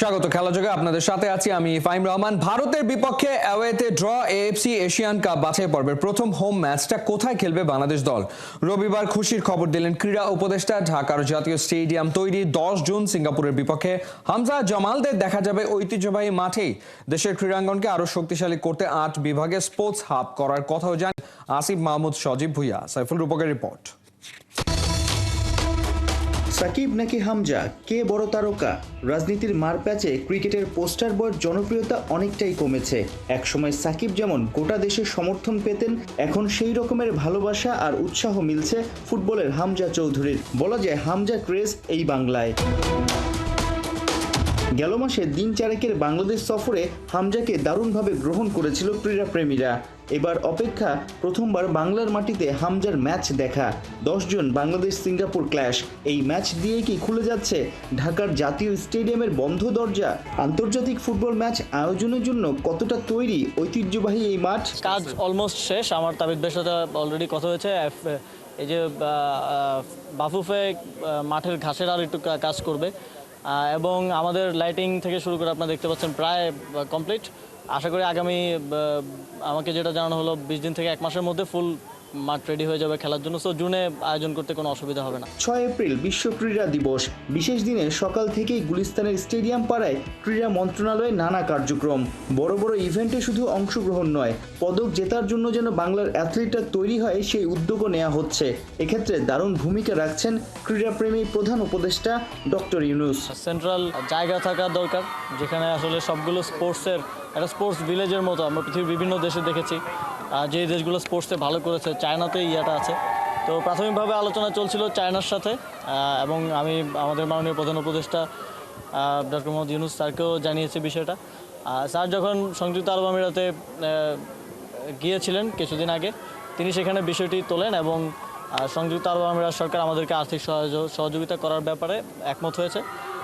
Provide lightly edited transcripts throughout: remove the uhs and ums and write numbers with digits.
স্বাগত খেলাযোগে আপনাদের সাথে আছি আমি ফাহিম রহমান। ভারতের বিপক্ষে অ্যাওয়েতে ড্র এএফসি এশিয়ান কাপ বাছাই পর্বের প্রথম হোম ম্যাচটা কোথায় খেলবে বাংলাদেশ দল? রবিবার খুশির খবর দিলেন ক্রীড়া উপদেষ্টা। ঢাকার জাতীয় স্টেডিয়াম তৈরি 10 জুন সিঙ্গাপুরের বিপক্ষে হামজা জামালদের দেখা যাবে ঐতিহ্যবাহী মাঠেই। দেশের ক্রীড়াঙ্গনকে আরো শক্তিশালী করতে 8 বিভাগে স্পোর্টস হাব করার কথাও জানান আসিফ মাহমুদ সজীব ভুইয়া। সাইফুল রূপকের রিপোর্ট। সাকিব নাকি হামজা, কে বড় তারকা? রাজনীতির মারপ্যাচে ক্রিকেটের পোস্টার বয়ের জনপ্রিয়তা অনেকটাই কমেছে। একসময় সাকিব যেমন গোটা দেশের সমর্থন পেতেন, এখন সেই রকমের ভালোবাসা আর উৎসাহ মিলছে ফুটবলের হামজা চৌধুরীর। বলা যায় হামজা ক্রেজ এই বাংলায়। গেল মাসে দিন চারেকের বাংলাদেশ সফরে হামজাকে দারুণভাবে গ্রহণ করেছিল ক্রীড়াপ্রেমীরা। এবার অপেক্ষা প্রথমবার বাংলার মাটিতে হামজার ম্যাচ দেখা। 10 জুন বাংলাদেশ সিঙ্গাপুর ক্ল্যাশ। এই ম্যাচ দিয়েই কি খুলে যাচ্ছে ঢাকার জাতীয় স্টেডিয়ামের বন্ধ দরজা? আন্তর্জাতিক ফুটবল ম্যাচ আয়োজনের জন্য কতটা তৈরি ঐতিহ্যবাহী এই মাঠ? কাজ অলমোস্ট শেষ। আমার তাবিদদের সাথে অলরেডি কথা হয়েছে। এই যে বাফুফে মাঠের ঘাসের আর একটু কাজ করবে এবং আমাদের লাইটিং থেকে শুরু করে আপনারা দেখতে পাচ্ছেন প্রায় কমপ্লিট। আশা করি আগামী আমাকে যেটা জানানো হলো 20 দিন থেকে 1 মাসের মধ্যে ফুল মাঠ রেডি হয়ে যাবে খেলার জন্য। সো জুনে আয়োজন করতে কোনো অসুবিধা হবে না। 6 এপ্রিল বিশ্ব ক্রীড়া দিবস। বিশেষ দিনে সকাল থেকেই গুলিস্তানের স্টেডিয়াম পাড়ায় ক্রীড়া মন্ত্রণালয়ে নানা কার্যক্রম। বড় বড় ইভেন্টে শুধু অংশগ্রহণ নয়, পদক জেতার জন্য যেন বাংলার অ্যাথলিটরা তৈরি হয় সেই উদ্যোগও নেওয়া হচ্ছে। এক্ষেত্রে দারুণ ভূমিকা রাখছেন ক্রীড়াপ্রেমী প্রধান উপদেষ্টা ডক্টর ইউনূস। সেন্ট্রাল জায়গা থাকা দরকার যেখানে আসলে সবগুলো স্পোর্টসের একটা স্পোর্টস ভিলেজের মতো আমরা পৃথিবীর বিভিন্ন দেশে দেখেছি। যে দেশগুলো স্পোর্টসে ভালো করেছে, চায়নাতে ইয়াটা আছে। তো প্রাথমিকভাবে আলোচনা চলছিল চায়নার সাথে এবং আমি আমাদের মাননীয় প্রধান উপদেষ্টা ডক্টর মোহাম্মদ ইউনূস স্যারকেও জানিয়েছি বিষয়টা। স্যার যখন সংযুক্ত আরব আমিরাতে গিয়েছিলেন কিছুদিন আগে, তিনি সেখানে বিষয়টি তোলেন এবং সংযুক্ত আরব আমিরাত সরকার আমাদেরকে আর্থিক সহযোগিতা করার ব্যাপারে একমত হয়েছে।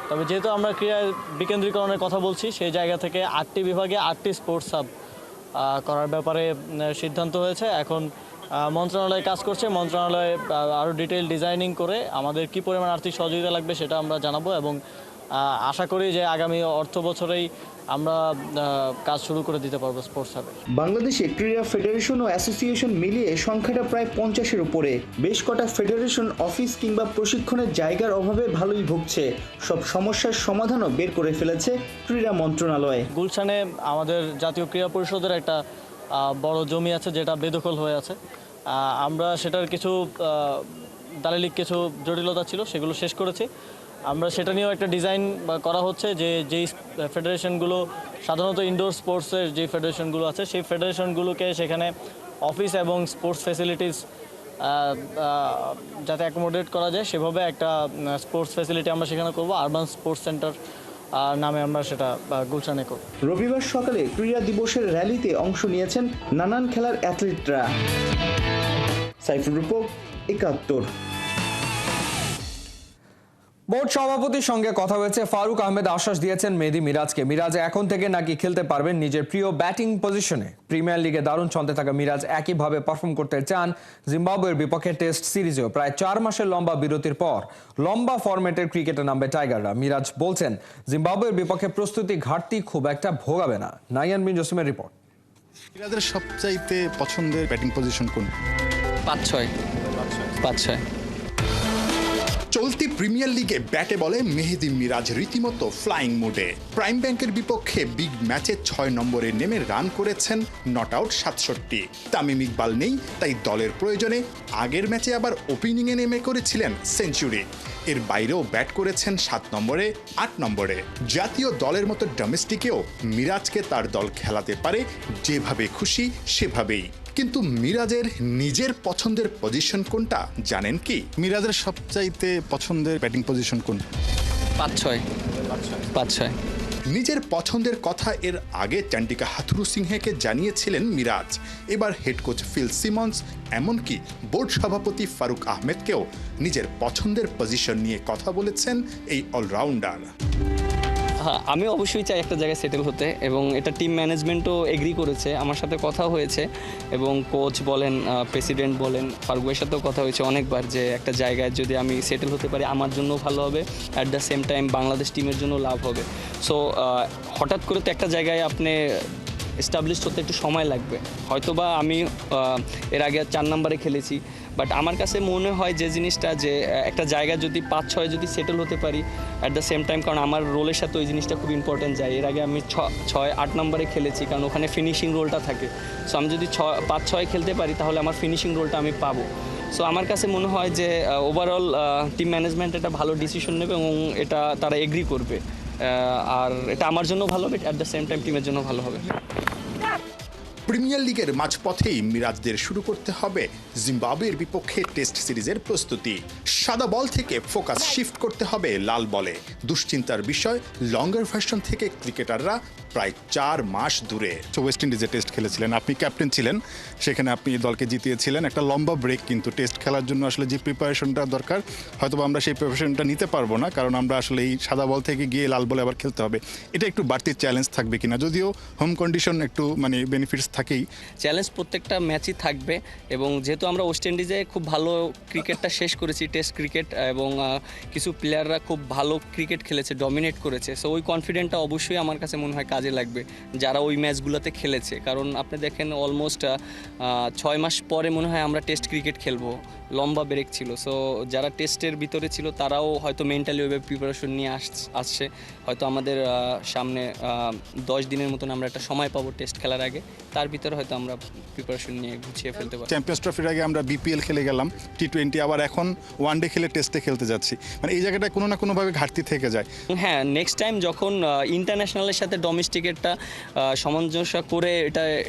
তবে যেহেতু আমরা ক্রীড়া বিকেন্দ্রীকরণের কথা বলছি, সেই জায়গা থেকে 8টি বিভাগে 8টি স্পোর্টস হাব করার ব্যাপারে সিদ্ধান্ত হয়েছে। এখন মন্ত্রণালয় কাজ করছে। মন্ত্রণালয় আরও ডিটেইল ডিজাইনিং করে আমাদের কী পরিমাণ আর্থিক সহযোগিতা লাগবে সেটা আমরা জানাবো এবং আশা করি যে আগামী অর্থ বছরেই আমরা কাজ শুরু করে দিতে পারবো স্পোর্টস হাবে। বাংলাদেশে ক্রীড়া ফেডারেশন ও অ্যাসোসিয়েশন মিলিয়ে সংখ্যাটা প্রায় 50-এর উপরে। বেশ কটা ফেডারেশন অফিস কিংবা প্রশিক্ষণের জায়গার অভাবে ভালোই ভুগছে। সব সমস্যার সমাধানও বের করে ফেলেছে ক্রীড়া মন্ত্রণালয়। গুলশানে আমাদের জাতীয় ক্রীড়া পরিষদের একটা বড় জমি আছে যেটা বেদখল হয়ে আছে। আমরা সেটার কিছু দালিলিক কিছু জটিলতা ছিল, সেগুলো শেষ করেছি। আমরা সেটা নিয়েও একটা ডিজাইন করা হচ্ছে যে যেই ফেডারেশনগুলো সাধারণত ইনডোর স্পোর্টসের যে ফেডারেশনগুলো আছে সেই ফেডারেশনগুলোকে সেখানে অফিস এবং স্পোর্টস ফ্যাসিলিটিস যাতে অ্যাকোমোডেট করা যায় সেভাবে একটা স্পোর্টস ফ্যাসিলিটি আমরা সেখানে করব। আরবান স্পোর্টস সেন্টার নামে আমরা সেটা গুলশানে করব। রবিবার সকালে ক্রীড়া দিবসের র্যালিতে অংশ নিয়েছেন নানান খেলার অ্যাথলিটরা। সাইফুল রূপক, ৭১। বোর্ড সভাপতির সঙ্গে কথা হয়েছে। ফারুক আহমেদ আশ্বাস দিয়েছেন মেহেদী মিরাজকে। মিরাজ এখন থেকে নাকি খেলতে পারবেন নিজের প্রিয় ব্যাটিং পজিশনে। প্রিমিয়ার লিগে দারুণ ছন্দে থাকা মিরাজ একইভাবে পারফর্ম করতে চান জিম্বাবুয়ের বিপক্ষে টেস্ট সিরিজেও। প্রায় 4 মাসের লম্বা বিরতির পর লম্বা ফরম্যাটের ক্রিকেটে নামবে টাইগাররা। মিরাজ বলছেন জিম্বাবুয়ের বিপক্ষে প্রস্তুতি ঘাটতি খুব একটা ভোগাবে না। নাইয়ান বিন জসিমের রিপোর্ট। মিরাজের সবচাইতে পছন্দের ব্যাটিং পজিশন কোন? 5-6। চলতি প্রিমিয়ার লিগে ব্যাটে বলে মেহেদী মিরাজ রীতিমতো ফ্লাইং মোডে। প্রাইম ব্যাংকের বিপক্ষে বিগ ম্যাচে 6 নম্বরে নেমে রান করেছেন নট আউট 67। তামিম ইকবাল নেই, তাই দলের প্রয়োজনে আগের ম্যাচে আবার ওপেনিংয়ে নেমে করেছিলেন সেঞ্চুরি। এর বাইরেও ব্যাট করেছেন 7 নম্বরে, 8 নম্বরে। জাতীয় দলের মতো ডোমেস্টিকেও মিরাজকে তার দল খেলাতে পারে যেভাবে খুশি সেভাবেই। কিন্তু মিরাজের নিজের পছন্দের পজিশন কোনটা জানেন কি? মিরাজের সবচাইতে পছন্দের ব্যাটিং পজিশন কোন? 5-6। নিজের পছন্দের কথা এর আগে চান্ডিকা হাথুরু সিংহেকে জানিয়েছিলেন মিরাজ। এবার হেড কোচ ফিল সিমন্স এমনকি বোর্ড সভাপতি ফারুক আহমেদকেও নিজের পছন্দের পজিশন নিয়ে কথা বলেছেন এই অলরাউন্ডার। হ্যাঁ, আমি অবশ্যই চাই একটা জায়গায় সেটেল হতে, এবং এটা টিম ম্যানেজমেন্টও এগ্রি করেছে, আমার সাথে কথা হয়েছে, এবং কোচ বলেন, প্রেসিডেন্ট বলেন, ফারুক ভাইয়ের সাথেও কথা হয়েছে অনেকবার যে একটা জায়গায় যদি আমি সেটেল হতে পারি আমার জন্য ভালো হবে, at the same time Bangladesh টিমের জন্য লাভ হবে। সো হঠাৎ করে তো একটা জায়গায় আপনি এস্টাবলিশড হতে একটু সময় লাগবে, হয়তোবা আমি এর আগে 4 নম্বরে খেলেছি, বাট আমার কাছে মনে হয় যে জিনিসটা যে একটা জায়গায় যদি 5-6 যদি সেটেল হতে পারি অ্যাট দ্য সেম টাইম, কারণ আমার রোলের সাথে ওই জিনিসটা খুব ইম্পর্টেন্ট যায়। এর আগে আমি 6-8 নম্বরে খেলেছি, কারণ ওখানে ফিনিশিং রোলটা থাকে। সো আমি যদি 5-6 খেলতে পারি তাহলে আমার ফিনিশিং রোলটা আমি পাবো। সো আমার কাছে মনে হয় যে ওভারঅল টিম ম্যানেজমেন্ট একটা ভালো ডিসিশন নেবে এবং এটা তারা এগ্রি করবে, আর এটা আমার জন্য ভালো হবে, অ্যাট দ্য সেম টাইম টিমের জন্য ভালো হবে। প্রিমিয়ার লিগের মাঝপথেই মিরাজদের শুরু করতে হবে জিম্বাবুয়ের বিপক্ষে টেস্ট সিরিজের প্রস্তুতি। সাদা বল থেকে ফোকাস শিফট করতে হবে লাল বলে। দুশ্চিন্তার বিষয়, লঙ্গার ভার্সন থেকে ক্রিকেটাররা প্রায় 4 মাস দূরে। ওয়েস্ট ইন্ডিজে টেস্ট খেলেছিলেন, আপনি ক্যাপ্টেন ছিলেন, সেখানে আপনি দলকে জিতিয়েছিলেন। একটা লম্বা ব্রেক, কিন্তু টেস্ট খেলার জন্য আসলে যে প্রিপারেশনটা দরকার, হয়তো আমরা সেই প্রিপারেশনটা নিতে পারবো না, কারণ আমরা আসলে এই সাদা বল থেকে গিয়ে লাল বলে আবার খেলতে হবে। এটা একটু বাড়তি চ্যালেঞ্জ থাকবে কিনা, যদিও হোম কন্ডিশন একটু মানে বেনিফিটস থাকেই। চ্যালেঞ্জ প্রত্যেকটা ম্যাচই থাকবে, এবং যেহেতু আমরা ওয়েস্ট ইন্ডিজে খুব ভালো ক্রিকেটটা শেষ করেছি, টেস্ট ক্রিকেট, এবং কিছু প্লেয়াররা খুব ভালো ক্রিকেট খেলেছে, ডমিনেট করেছে, সো ওই কনফিডেন্টটা অবশ্যই আমার কাছে মনে হয় কাজে লাগবে যারা ওই ম্যাচগুলোতে খেলেছে। কারণ আপনি দেখেন অলমোস্ট 6 মাস পরে মনে হয় আমরা টেস্ট ক্রিকেট খেলবো, লম্বা ব্রেক ছিল। সো যারা টেস্টের ভিতরে ছিল তারাও হয়তো মেন্টালি ওইভাবে প্রিপারেশন নিয়ে আসছে। হয়তো আমাদের সামনে 10 দিনের মতন আমরা একটা সময় পাবো টেস্ট খেলার আগে, তার ভিতরে হয়তো আমরা প্রিপারেশন নিয়ে গুছিয়ে ফেলতে পারি। চ্যাম্পিয়ন্স ট্রফির আগে আমরা বিপিএল খেলে গেলাম, টি20, আবার এখন ওয়ানডে খেলে টেস্টে খেলতে যাচ্ছি, মানে এই জায়গাটা কোনো না কোনোভাবে ঘাটতি থেকে যায়। হ্যাঁ, নেক্সট টাইম যখন ইন্টারন্যাশনালের সাথে ডোমেস্টিকেটটা সামঞ্জস্য করে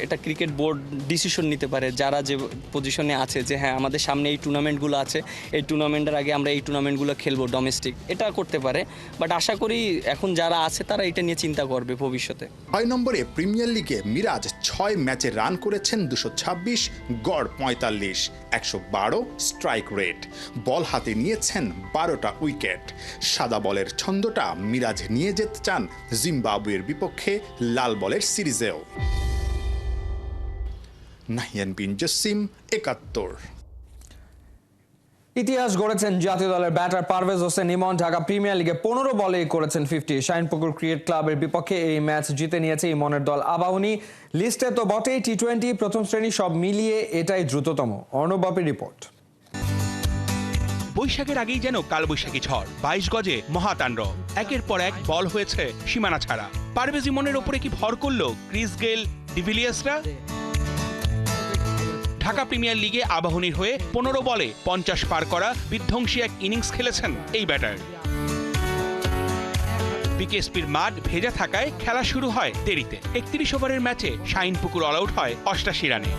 এটা ক্রিকেট বোর্ড ডিসিশন নিতে পারে, যারা যে পজিশনে আছে যে হ্যাঁ আমাদের সামনে এই টুর্নামেন্টগুলো আছে, এই টুর্নামেন্টের আগে আমরা এই টুর্নামেন্টগুলো খেলবো ডোমেস্টিক, এটা করতে পারে। বাট আশা করি এখন যারা আছে তারা এটা নিয়ে চিন্তা করবে ভবিষ্যতে। 6 নম্বরে প্রিমিয়ার লিগে মিরাজ 6 ম্যাচে রান করেছেন 226, গড় 45, 112 স্ট্রাইক রেট। বল হাতে নিয়েছেন 12টা উইকেট। সাদা বলের ছন্দটা মিরাজ নিয়ে যেতে চান জিম্বাবুয়ের বিপক্ষে লাল বলের সিরিজেও। নাহিয়ান বিন জসিম, 71। ইতিহাস গড়েছেন জাতীয় দলের ব্যাটার পারভেজ হোসেন ইমন। ঢাকা প্রিমিয়ার লিগে 15 বলে করেছেন 50। শাহিনপুকুর ক্রিকেট ক্লাবের বিপক্ষে এই ম্যাচ জিতে নিয়েছে ইমনের দল আবাহনী। লিস্টে তো বটেই, টি20 প্রথম শ্রেণী সব মিলিয়ে এটাই দ্রুততম। অর্ণব বাপির রিপোর্ট। বৈশাখের আগেই যেন কালবৈশাখী ঝড়, 22 গজে মহাতাণ্ডব, একের পর এক বল হয়েছে সীমানা ছাড়া। পারভেজ ইমনের ওপরে কি ভর করলো ক্রিস গেল, ডিভিলিয়ার্সরা? ঢাকা প্রিমিয়ার লিগে আবাহনীর হয়ে 15 বলে 50 পার করা বিধ্বংসী এক ইনিংস খেলেছেন এই ব্যাটার। বিকেএসপির মাঠ ভেজা থাকায় খেলা শুরু হয় দেরিতে। 31 ওভারের ম্যাচে শাহিনপুকুর অল আউট হয় 88 রানে।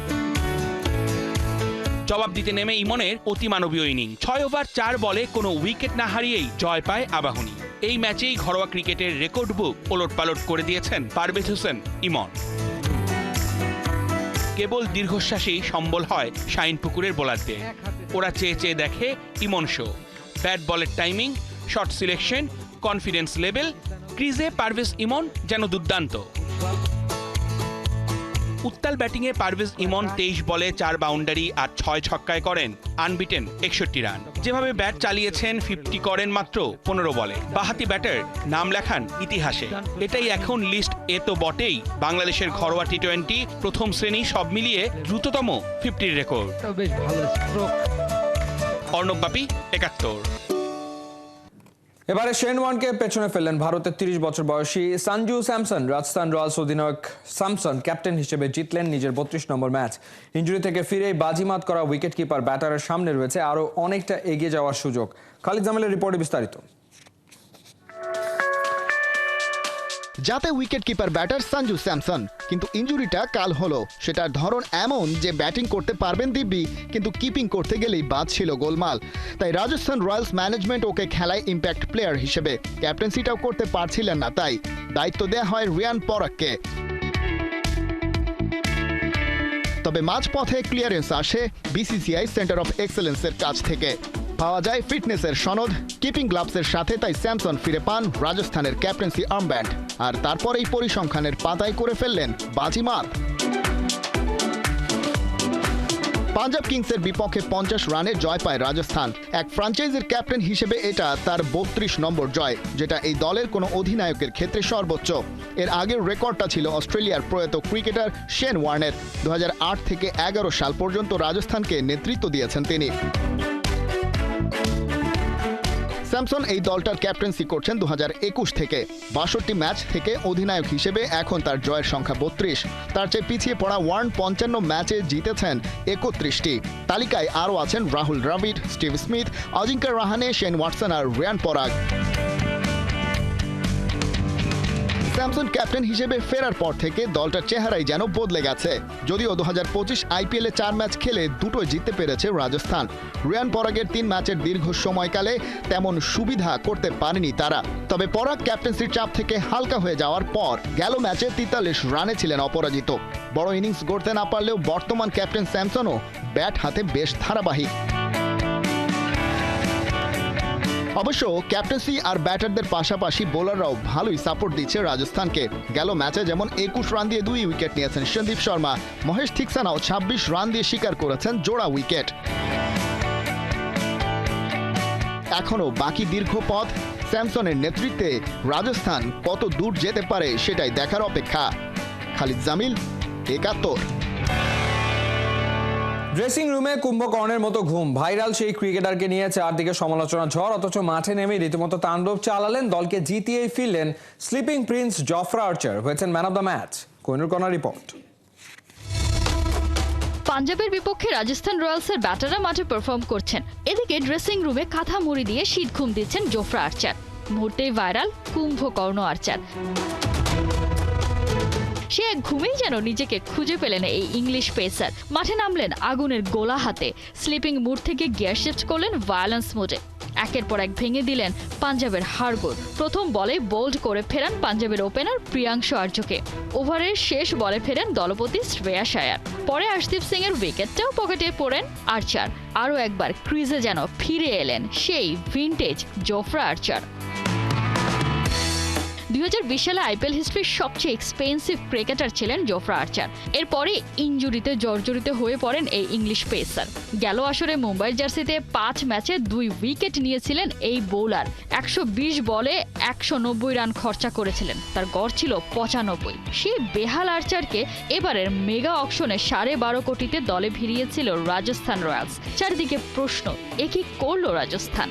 জবাব দিতে নেমে ইমনের অতিমানবীয় ইনিংস। 6 ওভার 4 বলে কোনো উইকেট না হারিয়েই জয় পায় আবাহনী। এই ম্যাচেই ঘরোয়া ক্রিকেটের রেকর্ড বুক ওলটপালট করে দিয়েছেন পারভেজ হোসেন ইমন। কেবল দীর্ঘশ্বাসেই সম্বল হয় শাহিনপুকুরের বোলারদের। ওরা চেয়ে চেয়ে দেখে ইমন শো। ব্যাট বলের timing, shot selection, confidence level, ক্রিজে পারভেজ ইমন যেন দুর্দান্ত। উত্তাল ব্যাটিংয়ে পারভেজ ইমন 23 বলে 4 বাউন্ডারি আর 6 ছক্কায় করেন আনবিটেন 61 রান। যেভাবে ব্যাট চালিয়েছেন 50 করেন মাত্র 15 বলে। বাহাতি ব্যাটার নাম লেখান ইতিহাসে। এটাই এখন লিস্ট এ তো বটেই, বাংলাদেশের ঘরোয়া টি20 প্রথম শ্রেণী সব মিলিয়ে দ্রুততম 50 রেকর্ড। অর্ণব বাপি, 71। এবারে শেন ওয়ার্নকে পেছনে ফেললেন ভারতের 30 বছর বয়সী সঞ্জু স্যামসন। রাজস্থান রয়্যালস অধিনায়ক স্যামসন ক্যাপ্টেন হিসেবে জিতলেন নিজের 32 নম্বর ম্যাচ। ইনজুরি থেকে ফিরেই বাজিমাত করা উইকেট কিপার ব্যাটারের সামনে রয়েছে আরও অনেকটা এগিয়ে যাওয়ার সুযোগ। খালিদ জামিলের রিপোর্টে বিস্তারিত। যাতে wicket keeper batter Sanju Samson, কিন্তু ইনজুরিটা কাল হলো। সেটার ধরন এমন যে ব্যাটিং করতে পারবেন দিব্যি, কিন্তু কিপিং করতে গেলেই বাদ ছিল গোলমাল। তাই রাজস্থান রয়্যালস ম্যানেজমেন্ট ওকে খেলায় ইম্প্যাক্ট প্লেয়ার হিসেবে, ক্যাপ্টেন্সিটাও করতে পারছিলেন না, তাই দায়িত্ব দেয়া হয় রিয়ান পরাগকে। তবে মাঝপথে ক্লিয়ারেন্স আসে বিসিসিআই সেন্টার অফ এক্সেলেন্সের কাছ থেকে। পাওয়া যায় ফিটনেসের সনদ, কিপিং গ্লাভসের সাথে তাই স্যামসন ফিরে পান রাজস্থানের ক্যাপ্টেন্সি আর্মব্যান্ড। আর তারপরেই পরিসংখ্যানের পাতায় করে ফেললেন বাজিমাত। পাঞ্জাব কিংসের বিপক্ষে 50 রানে জয় পায় রাজস্থান। এক ফ্র্যাঞ্চাইজির ক্যাপ্টেন হিসেবে এটা তার 32 নম্বর জয়, যেটা এই দলের কোনো অধিনায়কের ক্ষেত্রে সর্বোচ্চ। এর আগের রেকর্ডটা ছিল অস্ট্রেলিয়ার প্রয়াত ক্রিকেটার শেন ওয়ার্নের। 2008 থেকে 11 সাল পর্যন্ত রাজস্থানকে নেতৃত্ব দিয়েছেন তিনি। স্যামসন এই দলটার ক্যাপ্টেন্সি করছেন 2021 থেকে। 62 ম্যাচ থেকে অধিনায়ক হিসেবে এখন তার জয়ের সংখ্যা 32। তার চেয়ে পিছিয়ে পড়া ওয়ার্ন 55 ম্যাচে জিতেছেন 31টি। তালিকায় আরও আছেন Rahul Dravid, Steve Smith, Ajinkya Rahane, Shane Watson আর রিয়ান পরাগ। স্যামসন ক্যাপ্টেন হিসেবে ফেরার পর থেকে দলটার চেহারাই যেন বদলে গেছে। যদিও 2025 আইপিএলে 4 ম্যাচ খেলে দুটোই জিততে পেরেছে রাজস্থান। রিয়ান পরাগের 3 ম্যাচের দীর্ঘ সময়কালে তেমন সুবিধা করতে পারেনি তারা। তবে পরাগ ক্যাপ্টেন্সির চাপ থেকে হালকা হয়ে যাওয়ার পর গেল ম্যাচে 43 রানে ছিলেন অপরাজিত। বড় ইনিংস গড়তে না পারলেও বর্তমান ক্যাপ্টেন স্যামসনও ব্যাট হাতে বেশ ধারাবাহিক। অবশ্য ক্যাপ্টেন্সি আর ব্যাটারদের পাশাপাশি বোলাররাও ভালোই সাপোর্ট দিচ্ছে রাজস্থানকে। গেল ম্যাচে যেমন 21 রান দিয়ে 2 উইকেট নিয়েছেন সন্দীপ শর্মা, মহেশ থিকসানাও 26 রান দিয়ে শিকার করেছেন জোড়া উইকেট। এখনও বাকি দীর্ঘ পথ। স্যামসনের নেতৃত্বে রাজস্থান কত দূর যেতে পারে সেটাই দেখার অপেক্ষা। খালিদ জামিল, 71। ড্রেসিং রুমে কুম্ভকর্ণের মতো ঘুম, ভাইরাল সেই ক্রিকেটারকে নিয়ে চারদিকে সমালোচনা ঝড়, অথচ মাঠে নেমে রীতিমতো তাণ্ডব চালালেন, দলকে জিতিয়েই ফিরলেন স্লিপিং প্রিন্স জফরা আর্চার, হয়েছেন man of the match. Kohinoor কণা রিপোর্ট। পাঞ্জাবের বিপক্ষে রাজস্থান রয়্যালসের ব্যাটাররা মাঠে পারফর্ম করছেন, এদিকে ড্রেসিং রুমে কাঁথা মুড়ি দিয়ে শীত ঘুম দিচ্ছেন জফরা আর্চার। মুহূর্তেই ভাইরাল কুম্ভকর্ণ আর্চার। সে এক ঘুমেই যেন নিজেকে খুঁজে পেলেন এই ইংলিশ পেসার। মাঠে নামলেন আগুনের গোলা হাতে, স্লিপিং মুড থেকে গিয়ার শিফট করলেন ভায়োলেন্স মোডে। একের পর এক ভেঙে দিলেন পাঞ্জাবের হাড়গোড়। প্রথম বলে বোল্ড করে ফেরান পাঞ্জাবের ওপেনার প্রিয়াংশু আর্যকে। ওভারের শেষ বলে ফেরেন দলপতি শ্রেয়াস আয়ার। পরে আশদীপ সিং এর উইকেটটাও পকেটে পড়েন আর্চার। আরও একবার ক্রিজে যেন ফিরে এলেন সেই ভিনটেজ জফরা আর্চার। 2020 সালে আইপিএল হিস্ট্রির সবচেয়ে এক্সপেন্সিভ ক্রিকেটার ছিলেন জফরা আর্চার। এরপরে ইনজুরিতে জর্জরিত হয়ে পড়েন এই ইংলিশ পেসার। গেল আসরে মুম্বাইয়ের জার্সিতে 5 ম্যাচে 2 উইকেট নিয়েছিলেন এই বোলার। 120 বলে 190 রান খরচা করেছিলেন, তার গড় ছিল 95। সেই বেহাল আর্চারকে এবারের মেগা অকশনে 12.5 কোটিতে দলে ভিড়িয়েছিল রাজস্থান রয়্যালস। চারিদিকে প্রশ্ন, এ কি করল রাজস্থান?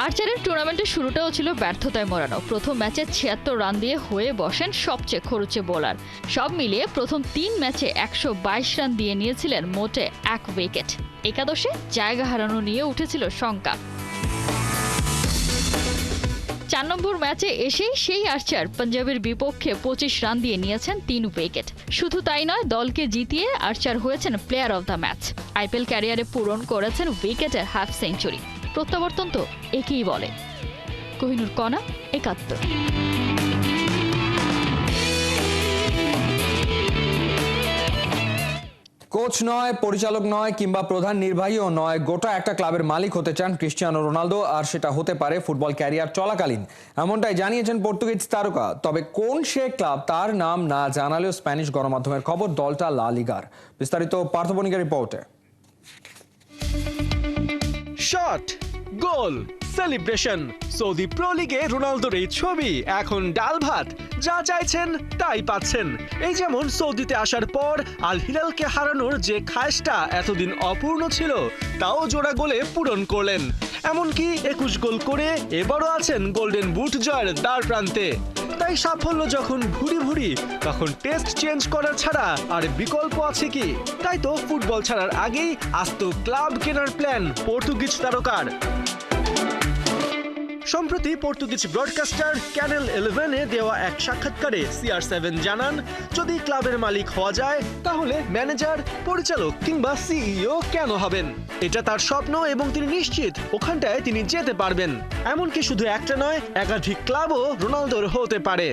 আর্চারের টুর্নামেন্টের শুরুটাও ছিল ব্যর্থতায় মোড়ানো। প্রথম ম্যাচে 76 রান দিয়ে হয়ে বসেন সবচেয়ে খরুচে বোলার। সব মিলিয়ে প্রথম 3 ম্যাচে 122 রান দিয়ে নিয়েছিলেন মোটে 1 উইকেট। একাদশে জায়গা হারানো নিয়ে উঠেছিল শঙ্কা। 4 নম্বর ম্যাচে এসেই সেই আর্চার পাঞ্জাবের বিপক্ষে 25 রান দিয়ে নিয়েছেন 3 উইকেট। শুধু তাই নয়, দলকে জিতিয়ে আর্চার হয়েছেন player of the match. IPL ক্যারিয়ারে পূরণ করেছেন উইকেটের হাফ সেঞ্চুরি। প্রত্যাবর্তন তো একেই বলে। কোহিনুর কণা, 71। কোচ নয়, পরিচালক নয়, কিংবা প্রধান নির্বাহীও নয়, গোটা একটা ক্লাবের মালিক হতে চান ক্রিস্টিয়ানো রোনালদো, আর সেটা হতে পারে ফুটবল ক্যারিয়ার চলাকালীন। এমনটাই জানিয়েছেন পর্তুগিজ তারকা। তবে কোন সে ক্লাব তার নাম না জানালেও স্প্যানিশ গণমাধ্যমের খবর দলটা লা লিগার। বিস্তারিত পার্থবণিকের রিপোর্টে। শট, গোল, সেলিব্রেশন, সৌদি প্রো লিগে রোনালদোর এই ছবি এখন ডাল ভাত। যা চাইছেন তাই পাচ্ছেন। এই যেমন সৌদিতে আসার পর আল হিলালকে হারানোর যে খায়েশটা এতদিন অপূর্ণ ছিল, তাও জোড়া গোলে পূরণ করলেন। এমনকি 21 গোল করে এবারও আছেন গোল্ডেন বুট জয়ের দ্বার প্রান্তে। তাই সাফল্য যখন ভুরি ভুরি, তখন টেস্ট চেঞ্জ করার ছাড়া আর বিকল্প আছে কি? তাই তো ফুটবল ছাড়ার আগেই আস্ত ক্লাব কেনার প্ল্যান পর্তুগিজ তারকার। সম্প্রতি পর্তুগিজ ব্রডকাস্টার চ্যানেল 11-এ দেওয়া এক সাক্ষাৎকারে CR7 জানান, যদি ক্লাবের মালিক হওয়া যায় তাহলে ম্যানেজার, পরিচালক কিংবা CEO কেন হবেন? এটা তার স্বপ্ন এবং তিনি নিশ্চিত ওখানটায় তিনি যেতে পারবেন। এমনকি শুধু একটা নয়, একাধিক ক্লাবও রোনালদোর হতে পারে।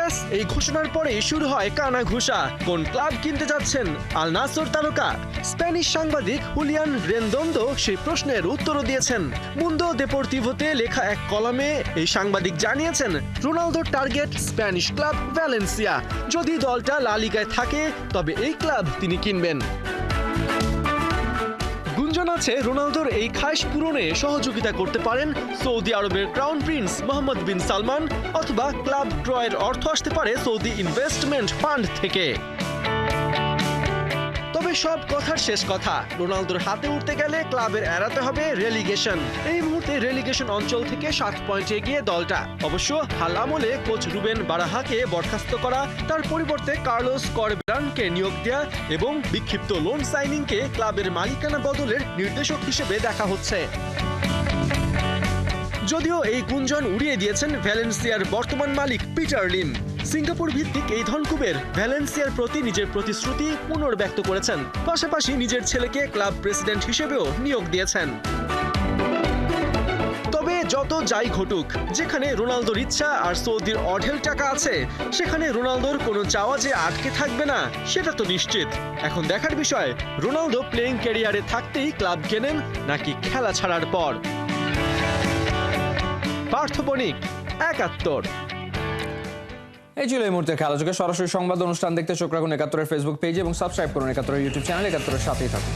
ব্যাস এই ঘোষণার পরেই শুরু হয় কানাঘুষা। কোন ক্লাব কিনতে যাচ্ছেন আল নাসর তারকা? স্প্যানিশ সাংবাদিক হুলিয়ান রেন্দোন্দো সেই প্রশ্নের উত্তরও দিয়েছেন। মুন্দো দেপোর্তিভোতে লেখা এক কলামে এই সাংবাদিক জানিয়েছেন, রোনালদোর টার্গেট স্প্যানিশ ক্লাব ভ্যালেন্সিয়া। যদি দলটা লা লিগায় থাকে তবে এই ক্লাব তিনি কিনবেন। গুঞ্জন আছে রোনালদোর এই খায়েশ পূরণে সহযোগিতা করতে পারেন সৌদি আরবের ক্রাউন প্রিন্স মোহাম্মদ বিন সালমান, অথবা ক্লাব ক্রয়ের অর্থ আসতে পারে সৌদি ইনভেস্টমেন্ট ফান্ড থেকে। তবে সব কথার শেষ কথা, রোনালদোর হাতে উঠতে গেলে ক্লাবের এড়াতে হবে রেলিগেশন। এই মুহূর্তে রেলিগেশন অঞ্চল থেকে 7 পয়েন্টে এগিয়ে দলটা। অবশ্য হাল আমলে কোচ রুবেন বারাহাকে বরখাস্ত করা, তার পরিবর্তে কার্লোস করবেরানকে নিয়োগ দেয়া এবং বিক্ষিপ্ত লোন সাইনিংকে ক্লাবের মালিকানা বদলের নির্দেশক হিসেবে দেখা হচ্ছে। যদিও এই গুঞ্জন উড়িয়ে দিয়েছেন ভ্যালেন্সিয়ার বর্তমান মালিক পিটার লিম। সিঙ্গাপুর ভিত্তিক এই ধনকুবের ভ্যালেন্সিয়ার প্রতি নিজের প্রতিশ্রুতি পুনর্ব্যক্ত করেছেন, পাশাপাশি নিজের ছেলেকে ক্লাব প্রেসিডেন্ট হিসেবেও নিয়োগ দিয়েছেন। তবে যত যাই ঘটুক, যেখানে রোনালদোর ইচ্ছা আর সৌদির অঢেল টাকা আছে, সেখানে রোনালদোর কোনো চাওয়া যে আটকে থাকবে না সেটা তো নিশ্চিত। এখন দেখার বিষয়, রোনালদো প্লেইং ক্যারিয়ারে থাকতেই ক্লাব কেনেন নাকি খেলা ছাড়ার পর। পার্থ বণিক, ৭১। এই ছিল এই মুহূর্তে খেলাযোগে। সরাসরি সংবাদ অনুষ্ঠান দেখতে চোখ রাখুন ৭১-এর ফেসবুক পেজে এবং সাবস্ক্রাইব করুন ৭১-এর ইউটিউব চ্যানেল। ৭১-এর সাথেই থাকুন।